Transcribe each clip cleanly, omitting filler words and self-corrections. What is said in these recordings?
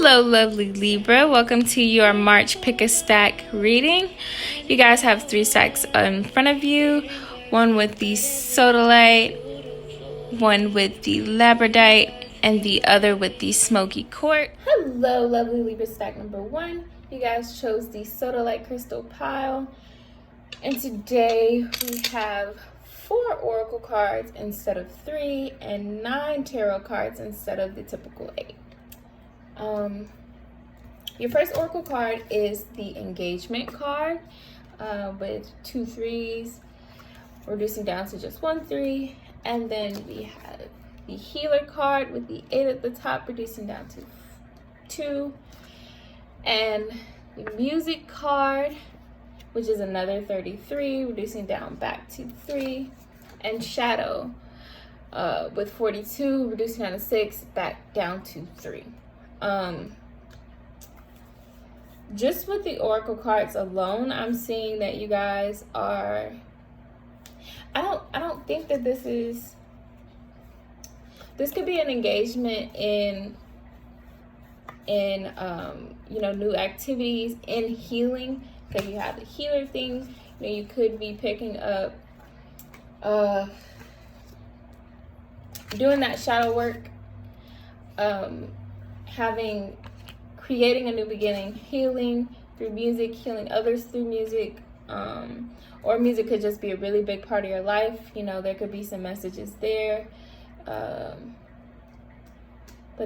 Hello, lovely Libra. Welcome to your March Pick a Stack reading. You guys have 3 stacks in front of you. One with the sodalite, one with the labradorite, and the other with the smoky quartz. Hello, lovely Libra stack number 1. You guys chose the sodalite crystal pile. And today we have 4 oracle cards instead of 3 and 9 tarot cards instead of the typical 8. Your first oracle card is the engagement card with 2 3s, reducing down to just 1 3. And then we have the healer card with the 8 at the top, reducing down to 2. And the music card, which is another 33, reducing down back to 3. And shadow with 42, reducing down to 6, back down to 3. Just with the oracle cards alone, I'm seeing that you guys are, I don't think that this could be an engagement in new activities, in healing, because you have the healer thing. You could be picking up doing that shadow work, creating a new beginning, healing through music, healing others through music, or music could just be a really big part of your life. There could be some messages there. But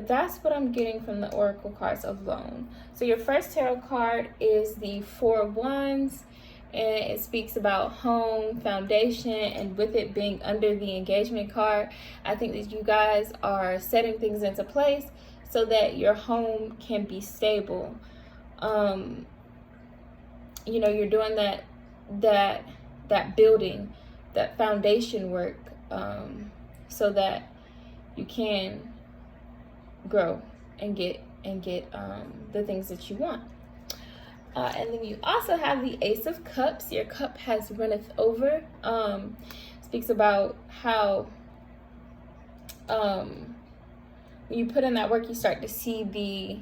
that's what I'm getting from the oracle cards alone. So your first tarot card is the 4 of Wands, and it speaks about home, foundation, and with it being under the engagement card, I think that you guys are setting things into place so that your home can be stable. You're doing that building, that foundation work, so that you can grow and get the things that you want. And then you also have the Ace of Cups. Your cup has runneth over. Speaks about how when you put in that work, you start to see the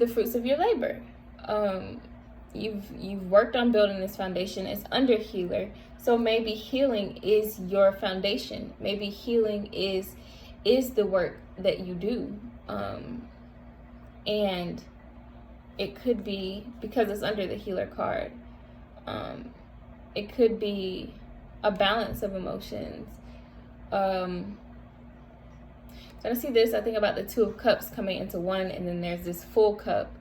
fruits of your labor. You've worked on building this foundation. It's under healer. So maybe healing is your foundation. Maybe healing is the work that you do. And it could be, because it's under the healer card, it could be a balance of emotions. When I see this, I think about the 2 of Cups coming into 1, and then there's this full cup.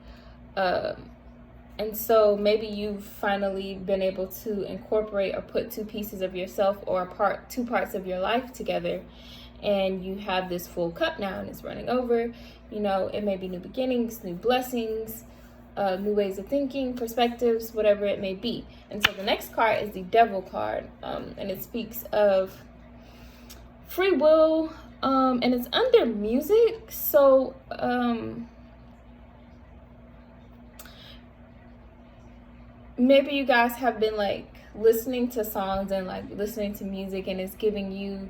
And so maybe you've finally been able to incorporate or put 2 pieces of yourself or 2 parts of your life together, and you have this full cup now and it's running over. It may be new beginnings, new blessings, new ways of thinking, perspectives, whatever it may be. And so the next card is the Devil card, and it speaks of free will, and it's under music. So maybe you guys have been listening to songs and listening to music, and it's giving you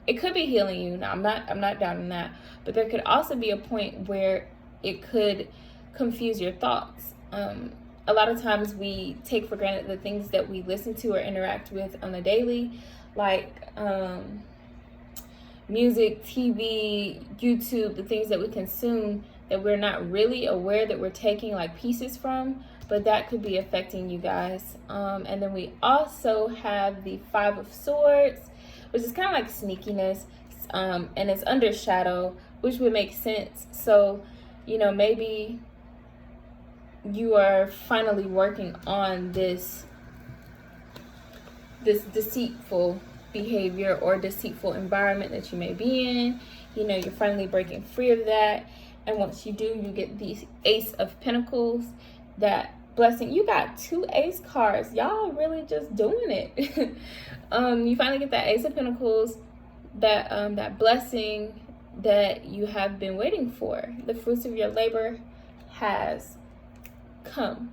it could be healing you. Now I'm not doubting that, but there could also be a point where it could confuse your thoughts. A lot of times we take for granted the things that we listen to or interact with on the daily, like music, TV, YouTube, the things that we consume that we're not really aware that we're taking pieces from, but that could be affecting you guys. And then we also have the 5 of Swords, which is kind of like sneakiness, and it's under shadow, which would make sense. So, maybe you are finally working on this deceitful behavior or deceitful environment that you may be in. You're finally breaking free of that. And once you do, you get the Ace of Pentacles, that blessing. You got 2 Ace cards. Y'all really just doing it. You finally get that Ace of Pentacles, that blessing that you have been waiting for. The fruits of your labor has come.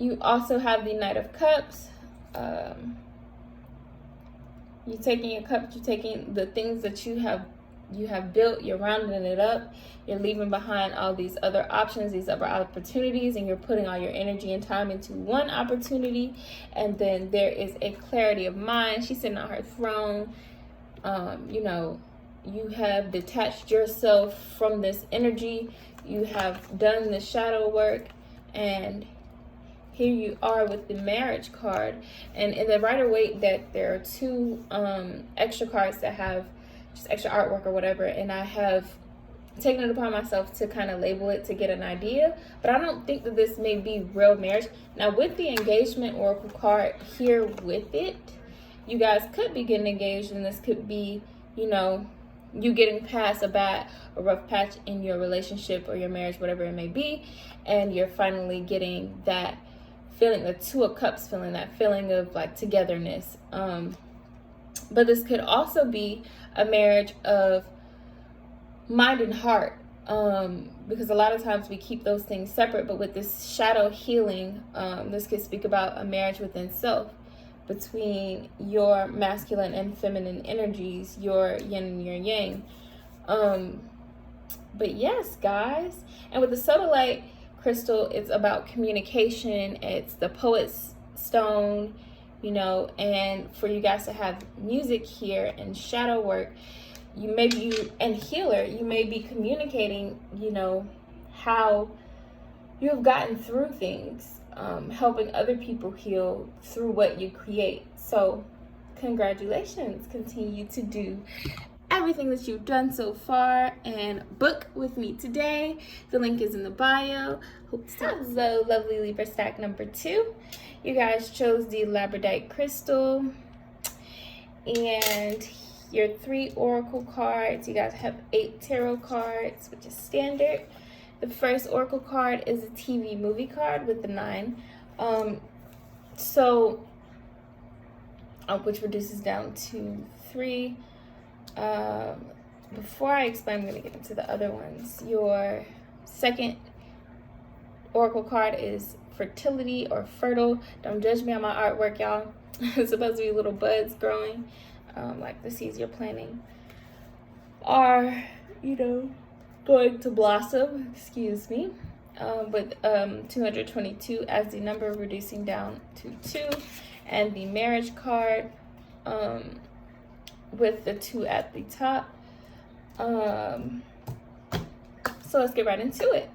You also have the Knight of Cups, You're taking your cup, you're taking the things that you have built, you're rounding it up, you're leaving behind all these other options, these other opportunities, and you're putting all your energy and time into one opportunity. And then there is a clarity of mind. She's sitting on her throne. You have detached yourself from this energy. You have done the shadow work, and here you are with the marriage card. And in the Rider-Waite deck, there are two extra cards that have just extra artwork or whatever, and I have taken it upon myself to kind of label it to get an idea, but I don't think that this may be real marriage. Now, with the engagement oracle card here with it, you guys could be getting engaged, and this could be, you getting past a rough patch in your relationship or your marriage, whatever it may be, and you're finally getting that feeling, the Two of Cups feeling, that feeling of like togetherness. But this could also be a marriage of mind and heart, because a lot of times we keep those things separate. But with this shadow healing, this could speak about a marriage within self, between your masculine and feminine energies, your yin and your yang. But yes, guys, and with the sodalite crystal, it's about communication. It's the poet's stone, and for you guys to have music here and shadow work, and healer, you may be communicating, how you have gotten through things, helping other people heal through what you create. So congratulations, continue to do everything that you've done so far and book with me today. The link is in the bio. Hello, lovely Libra stack number 2. You guys chose the labradorite crystal and your 3 oracle cards. You guys have 8 tarot cards, which is standard. The first oracle card is a TV movie card with the 9, which reduces down to 3. Before I explain, I'm going to get into the other ones. Your second oracle card is fertility or fertile. Don't judge me on my artwork, y'all. It's supposed to be little buds growing, like the seeds you're planting are, going to blossom, with 222 as the number, reducing down to 2. And the marriage card, with the 2 at the top. So let's get right into it.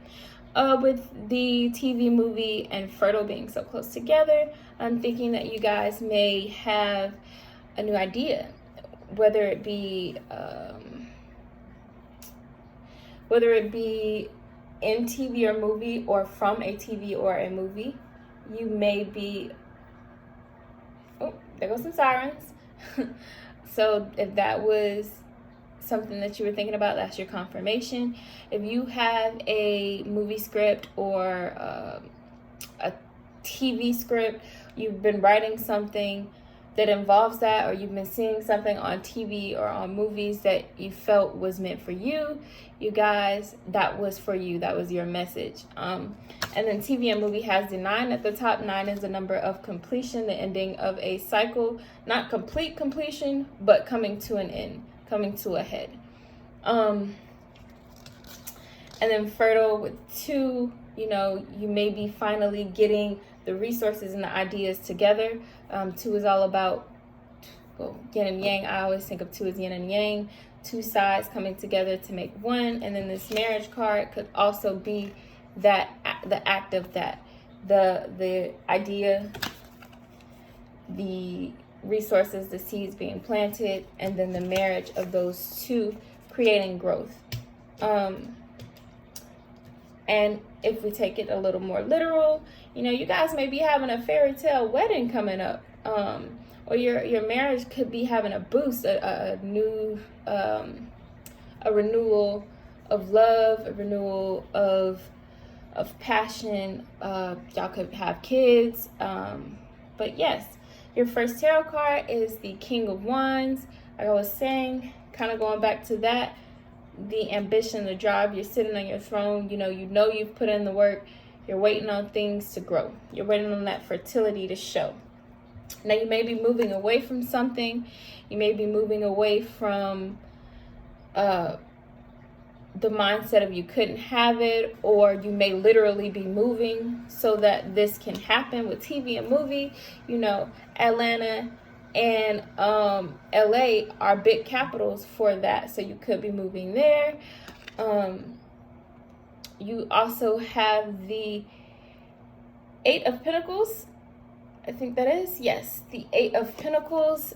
With the TV, movie, and fertile being so close together, I'm thinking that you guys may have a new idea, whether it be in TV or movie, or from a TV or a movie. You may be, oh, there goes some sirens. So if that was something that you were thinking about, that's your confirmation. If you have a movie script or a TV script, you've been writing something that involves that, or you've been seeing something on TV or on movies that you felt was meant for you, you guys, that was for you. That was your message. And then TV and movie has the 9 at the top. 9 is the number of completion, the ending of a cycle. Not complete completion, but coming to an end, coming to a head. And then fertile with 2, you may be finally getting the resources and the ideas together. 2 is all about, yin and yang. I always think of 2 as yin and yang, 2 sides coming together to make one. And then this marriage card could also be that, the act of that, the idea, the resources, the seeds being planted, and then the marriage of those 2 creating growth. And if we take it a little more literal, you guys may be having a fairy tale wedding coming up, or your marriage could be having a boost, a new, a renewal of love, a renewal of passion. Y'all could have kids, but yes, your first tarot card is the King of Wands. Like I was saying, kind of going back to that, the ambition, the drive. You're sitting on your throne. You've put in the work. You're waiting on things to grow. You're waiting on that fertility to show. Now, you may be moving away from something. You may be moving away from the mindset of you couldn't have it, or you may literally be moving so that this can happen. With TV and movie, you know, Atlanta and LA are big capitals for that, so you could be moving there. You also have the Eight of Pentacles. I think that is, yes, the Eight of Pentacles.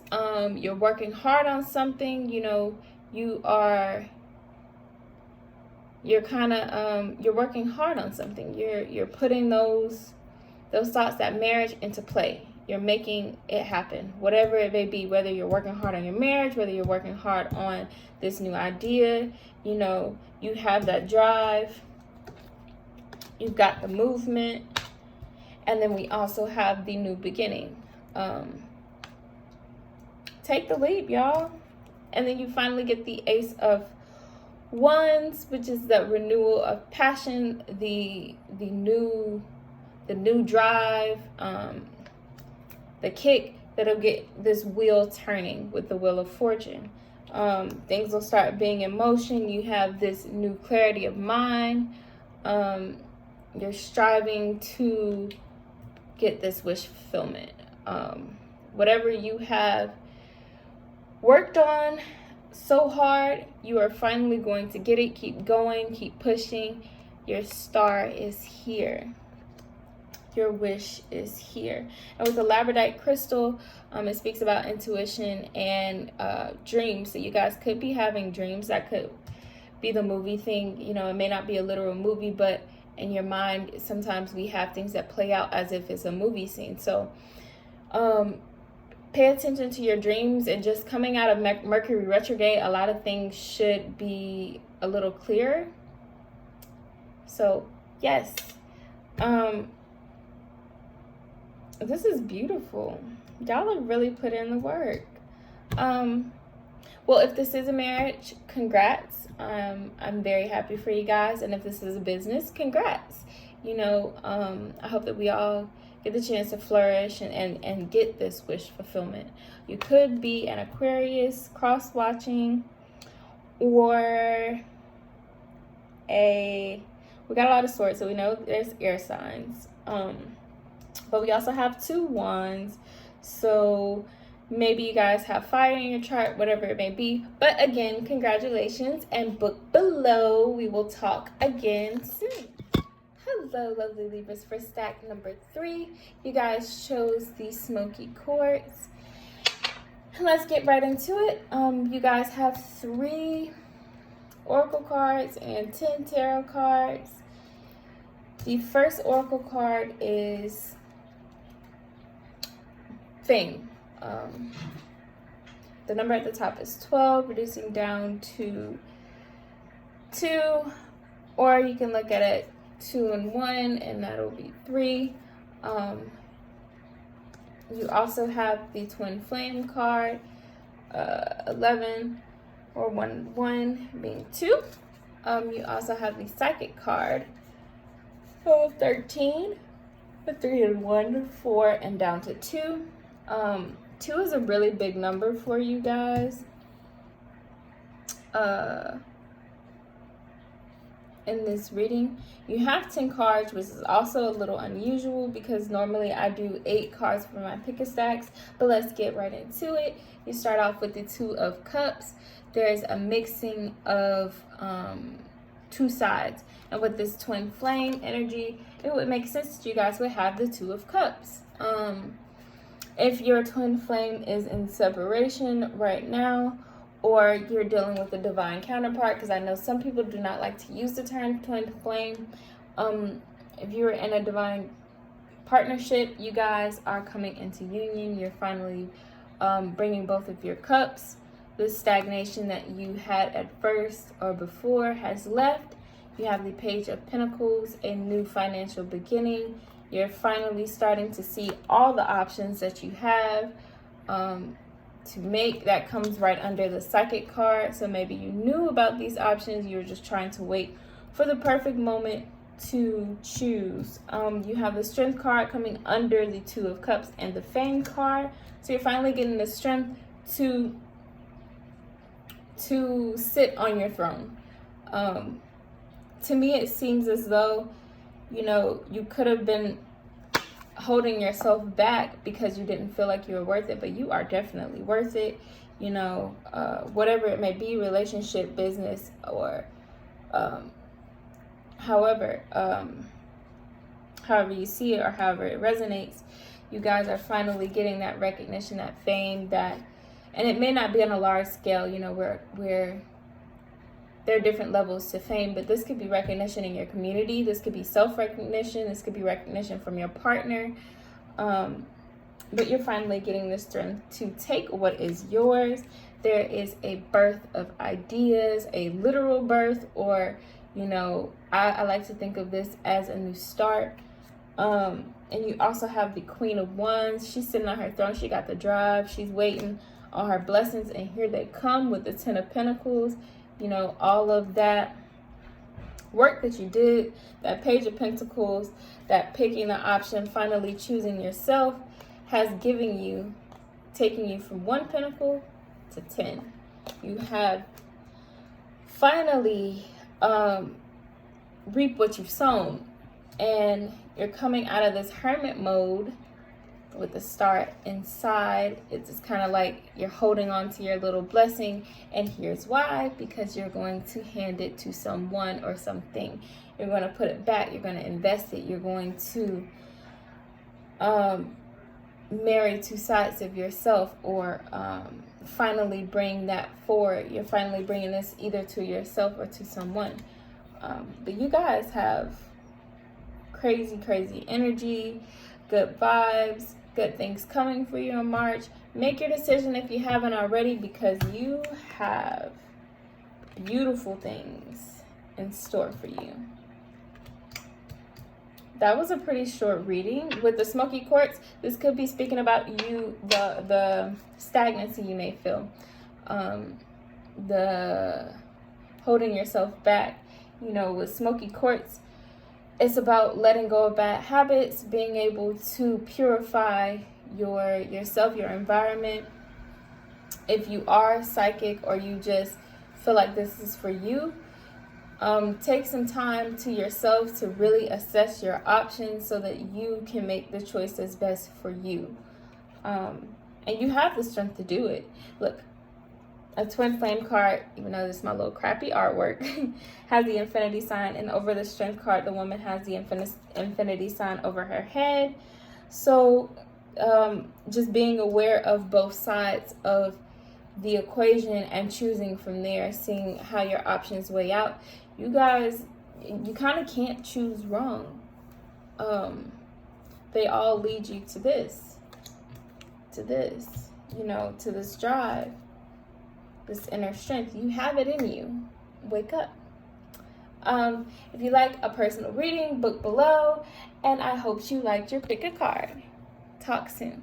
You're working hard on something. You know, you're working hard on something. You're putting those thoughts, that marriage, into play. You're making it happen, whatever it may be, whether you're working hard on your marriage, whether you're working hard on this new idea. You know, you have that drive. You've got the movement. And then we also have the new beginning. Take the leap, y'all. And then you finally get the Ace of Wands, which is the renewal of passion, the new drive, the kick that'll get this wheel turning with the Wheel of Fortune. Things will start being in motion. You have this new clarity of mind. You're striving to get this wish fulfillment. Whatever you have worked on so hard, you are finally going to get it. Keep going, keep pushing. Your star is here. Your wish is here. And with the labradorite crystal, it speaks about intuition and dreams. So you guys could be having dreams. That could be the movie thing. You know, it may not be a literal movie, but in your mind, sometimes we have things that play out as if it's a movie scene. So pay attention to your dreams. And just coming out of Mercury retrograde, a lot of things should be a little clearer. So yes, this is beautiful. Y'all have really put in the work. Well, if this is a marriage, congrats. I'm very happy for you guys. And if this is a business, congrats. You know, I hope that we all get the chance to flourish and get this wish fulfillment. You could be an Aquarius, cross-watching, or we got a lot of swords, so we know there's air signs. But we also have 2 wands, so maybe you guys have fire in your chart, whatever it may be. But again, congratulations, and book below. We will talk again soon. Hello, lovely Libras, for stack number 3. You guys chose the smoky quartz. Let's get right into it. You guys have 3 oracle cards and 10 tarot cards. The first oracle card is Fame. The number at the top is 12, reducing down to 2, or you can look at it 2 and 1, and that'll be 3. You also have the Twin Flame card, 11, or 1, 1 being 2. You also have the Psychic card, 13, the 3 and 1, 4, and down to 2. 2 is a really big number for you guys. In this reading, you have 10 cards, which is also a little unusual because normally I do 8 cards for my pick a stacks. But let's get right into it. You start off with the 2 of Cups. There's a mixing of 2 sides, and with this Twin Flame energy, it would make sense that you guys would have the 2 of Cups. If your twin flame is in separation right now, or you're dealing with a divine counterpart, because I know some people do not like to use the term twin flame. If you're in a divine partnership, you guys are coming into union. You're finally bringing both of your cups. This stagnation that you had at first or before has left. You have the Page of Pentacles, a new financial beginning. You're finally starting to see all the options that you have to make. That comes right under the Psychic card. So maybe you knew about these options. You were just trying to wait for the perfect moment to choose. You have the Strength card coming under the Two of Cups and the Fame card. So you're finally getting the strength to sit on your throne. To me, it seems as though, you know, you could have been holding yourself back because you didn't feel like you were worth it, but you are definitely worth it. You know, whatever it may be, relationship, business, or however you see it or however it resonates, you guys are finally getting that recognition, that fame, and it may not be on a large scale, you know, where there are different levels to fame, but this could be recognition in your community. This could be self-recognition. This could be recognition from your partner. But you're finally getting the strength to take what is yours. There is a birth of ideas, a literal birth, or, you know, I like to think of this as a new start. And you also have the Queen of Wands. She's sitting on her throne. She got the drive. She's waiting on her blessings, and here they come with the Ten of Pentacles. You know, all of that work that you did, that Page of Pentacles, that picking the option, finally choosing yourself, has given you, taking you from 1 pentacle to 10. You have finally reaped what you've sown, and you're coming out of this hermit mode with the Star inside. It's just kind of like you're holding on to your little blessing, and here's why: because you're going to hand it to someone or something. You're going to put it back. You're going to invest it. You're going to marry two sides of yourself, or finally bring that forward. You're finally bringing this either to yourself or to someone. But you guys have crazy energy, good vibes, good things coming for you in March. Make your decision if you haven't already, because you have beautiful things in store for you. That was a pretty short reading. With the smoky quartz, this could be speaking about you, the stagnancy you may feel, the holding yourself back. You know, with smoky quartz, it's about letting go of bad habits, being able to purify yourself, your environment. If you are psychic or you just feel like this is for you, take some time to yourself to really assess your options so that you can make the choice that's best for you. And you have the strength to do it. Look, a twin flame card, even though this is my little crappy artwork, has the infinity sign, and over the strength card, the woman has the infinity sign over her head. So just being aware of both sides of the equation and choosing from there, seeing how your options weigh out. You guys, you kind of can't choose wrong. They all lead you to this, you know, to this drive, this inner strength. You have it in you. Wake up. If you like a personal reading, book below, and I hope you liked your pick a card. Talk soon.